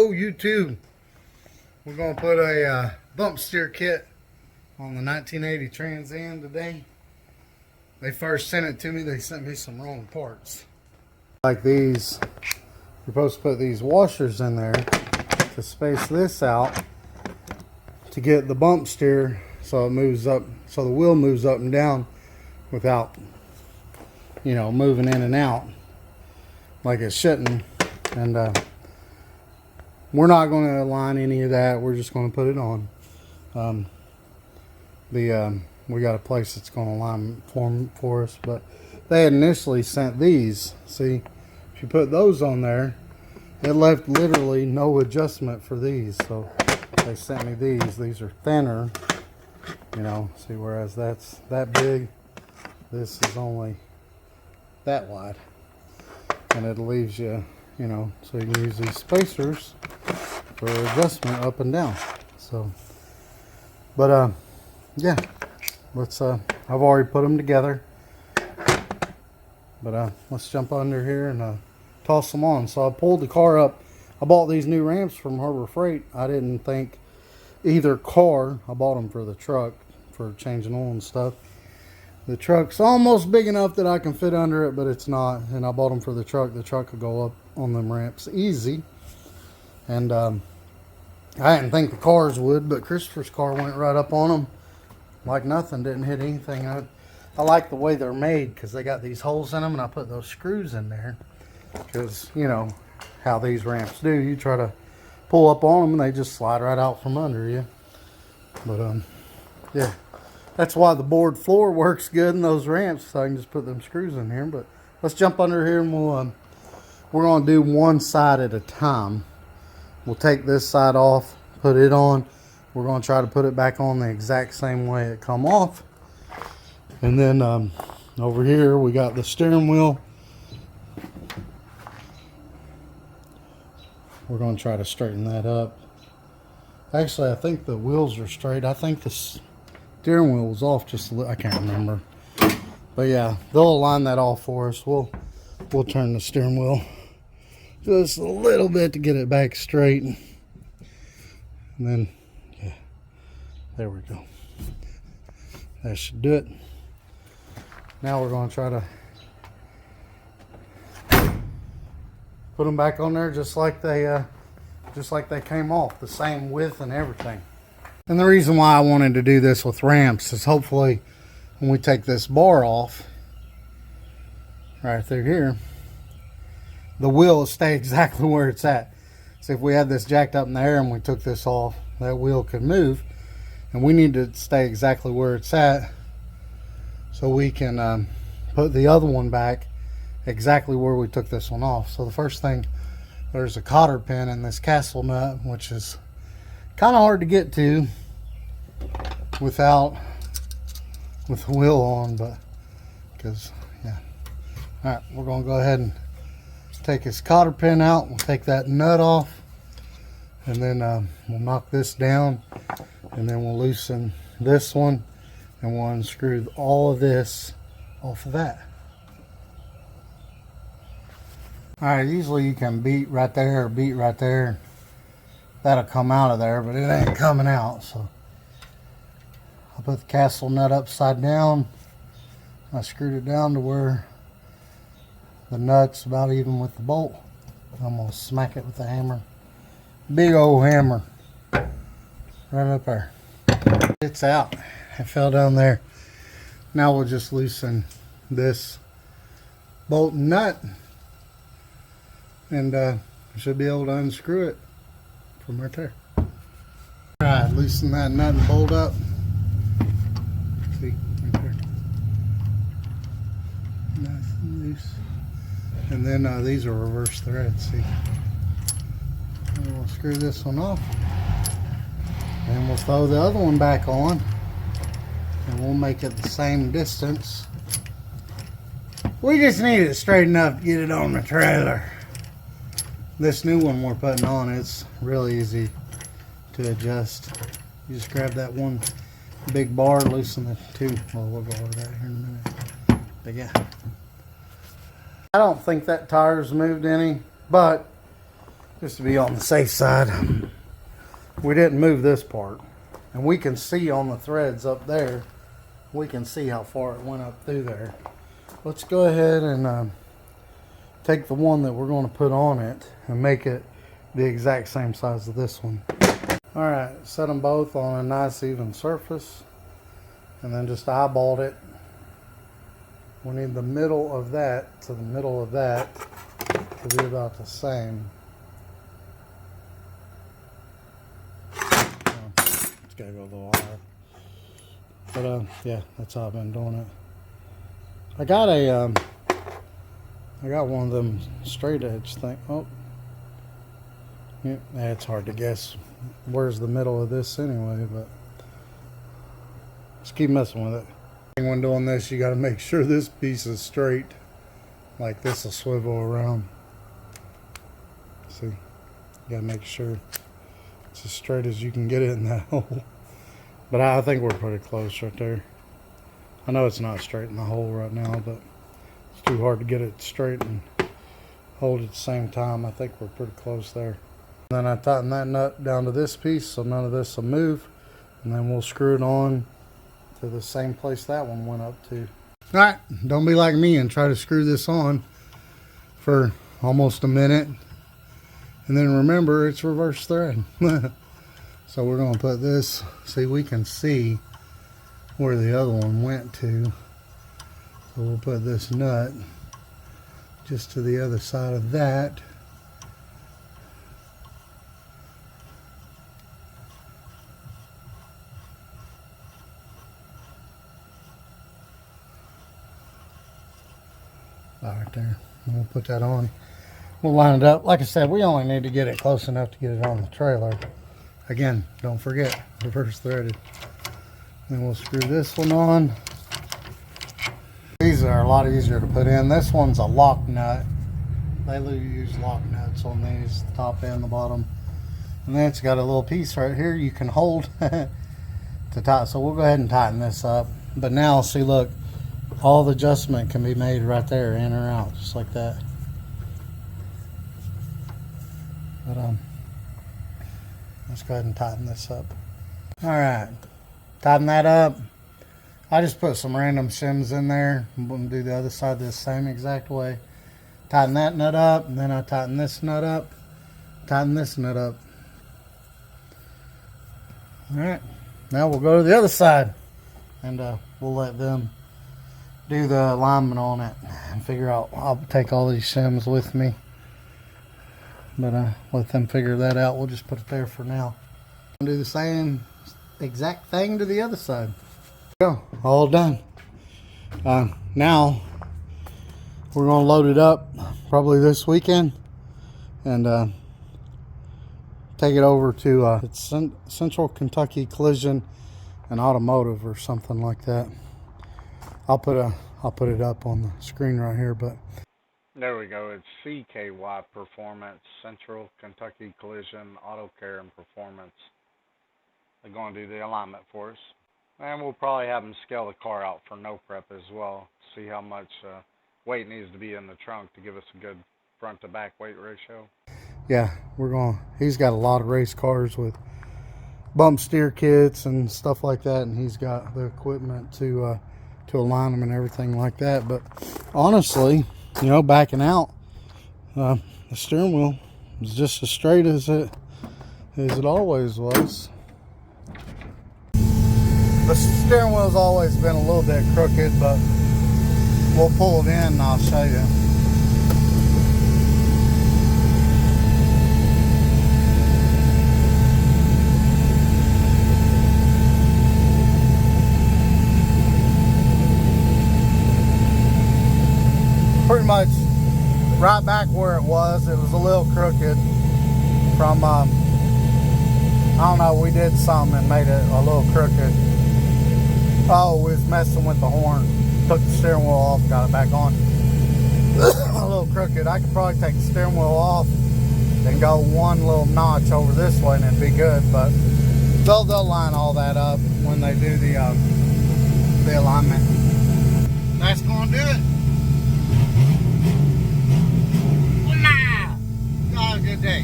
Yo, YouTube. We're going to put a bump steer kit on the 1980 Trans Am today. They first sent it to me. They sent me some wrong parts. Like these, you're supposed to put these washers in there to space this out to get the bump steer so it moves up, so the wheel moves up and down without, you know, moving in and out like it shouldn't. And we're not going to align any of that. We're just going to put it on. We got a place that's going to align for us, but they had initially sent these. See, if you put those on there, it left literally no adjustment for these. So they sent me these. These are thinner, you know. See, whereas that's that big, this is only that wide, and it leaves you, you know, so you can use these spacers for adjustment up and down. So, but yeah, let's I've already put them together, but let's jump under here and toss them on. So I pulled the car up. I bought these new ramps from Harbor Freight. I didn't think either car, I bought them for the truck for changing oil and stuff. The truck's almost big enough that I can fit under it, but it's not. And I bought them for the truck. The truck could go up on them ramps easy. And I didn't think the cars would, but Christopher's car went right up on them like nothing. Didn't hit anything. I like the way they're made because they got these holes in them, and I put those screws in there because, you know, how these ramps do. You try to pull up on them and they just slide right out from under you. But yeah. That's why the board floor works good in those ramps, so I can just put them screws in here. But let's jump under here and we're going to do one side at a time. We'll take this side off, put it on. We're going to try to put it back on the exact same way it come off. And then over here we got the steering wheel. We're going to try to straighten that up. Actually, I think the wheels are straight. I think the steering wheel was off just a little. I can't remember. But yeah, they'll align that all for us. We'll turn the steering wheel just a little bit to get it back straight. And then, yeah, there we go. That should do it. Now we're going to try to put them back on there just like they came off, the same width and everything. And the reason why I wanted to do this with ramps is hopefully when we take this bar off right through here, the wheel will stay exactly where it's at. So if we had this jacked up in the air and we took this off, that wheel could move, and we need to stay exactly where it's at so we can put the other one back exactly where we took this one off. So the first thing, there's a cotter pin in this castle nut, which is kind of hard to get to with the wheel on, but because, yeah. All right, we're going to go ahead and take his cotter pin out. We'll take that nut off, and then we'll knock this down, and then we'll loosen this one, and we'll unscrew all of this off of that. All right, usually you can beat right there or beat right there. That'll come out of there, but it ain't coming out. So I put the castle nut upside down. I screwed it down to where the nut's about even with the bolt. I'm gonna smack it with the hammer. Big old hammer. Right up there. It's out. It fell down there. Now we'll just loosen this bolt and nut, and we should be able to unscrew it from right there. Alright, loosen that nut and bolt up. See, right there. Nice and loose. And then these are reverse threads, see. And we'll screw this one off. And we'll throw the other one back on. And we'll make it the same distance. We just need it straight enough to get it on the trailer. This new one we're putting on, it's really easy to adjust. You just grab that one big bar, loosen the two. Well, we'll go over that here in a minute. But yeah. I don't think that tire's moved any, but just to be on the safe side, we didn't move this part. And we can see on the threads up there, we can see how far it went up through there. Let's go ahead and take the one that we're going to put on it and make it the exact same size as this one. Alright, set them both on a nice even surface and then just eyeballed it. We need the middle of that to the middle of that to be about the same. It's gotta go a little higher. But yeah, that's how I've been doing it. I got one of them straight edge thing. Oh, yeah, it's hard to guess where's the middle of this anyway, but just keep messing with it. When doing this, you got to make sure this piece is straight, like this will swivel around. See, you got to make sure it's as straight as you can get it in that hole. But I think we're pretty close right there. I know it's not straight in the hole right now, but it's too hard to get it straight and hold at the same time. I think we're pretty close there. Then I tighten that nut down to this piece so none of this will move, and then we'll screw it on to the same place that one went up to. Alright, don't be like me and try to screw this on for almost a minute, and then remember it's reverse thread. So we're going to put this, see, we can see where the other one went to, so we'll put this nut just to the other side of that. Right there. And we'll put that on. We'll line it up. Like I said, we only need to get it close enough to get it on the trailer. Again, don't forget, reverse threaded. Then we'll screw this one on. These are a lot easier to put in. This one's a lock nut. They use lock nuts on these, the top and the bottom. And then it's got a little piece right here you can hold to tighten. So we'll go ahead and tighten this up. But now, see, look, all the adjustment can be made right there, in or out, just like that. But let's go ahead and tighten this up. All right, tighten that up. I just put some random shims in there. I'm going to do the other side the same exact way. Tighten that nut up, and then I tighten this nut up. Tighten this nut up. All right, now we'll go to the other side, and we'll let them do the alignment on it and figure out. I'll take all these shims with me, but let them figure that out. We'll just put it there for now. I'll do the same exact thing to the other side. Go, all done. Now we're gonna load it up probably this weekend and take it over to it's Central Kentucky Collision and Automotive or something like that. I'll put it up on the screen right here, but there we go. It's CKY Performance, Central Kentucky Collision, Auto Care and Performance. They're going to do the alignment for us. And we'll probably have them scale the car out for no prep as well. See how much weight needs to be in the trunk to give us a good front to back weight ratio. Yeah, he's got a lot of race cars with bump steer kits and stuff like that, and he's got the equipment to align them and everything like that. But honestly, you know, backing out, the steering wheel is just as straight as it always was. The steering wheel's always been a little bit crooked, but we'll pull it in and I'll show you. Pretty much right back where it was a little crooked from, I don't know, we did something and made it a little crooked. Oh, we was messing with the horn. Took the steering wheel off, got it back on. A little crooked. I could probably take the steering wheel off and go one little notch over this way and it'd be good, but they'll line all that up when they do the alignment. That's gonna do it. Wow. Y'all have a good day.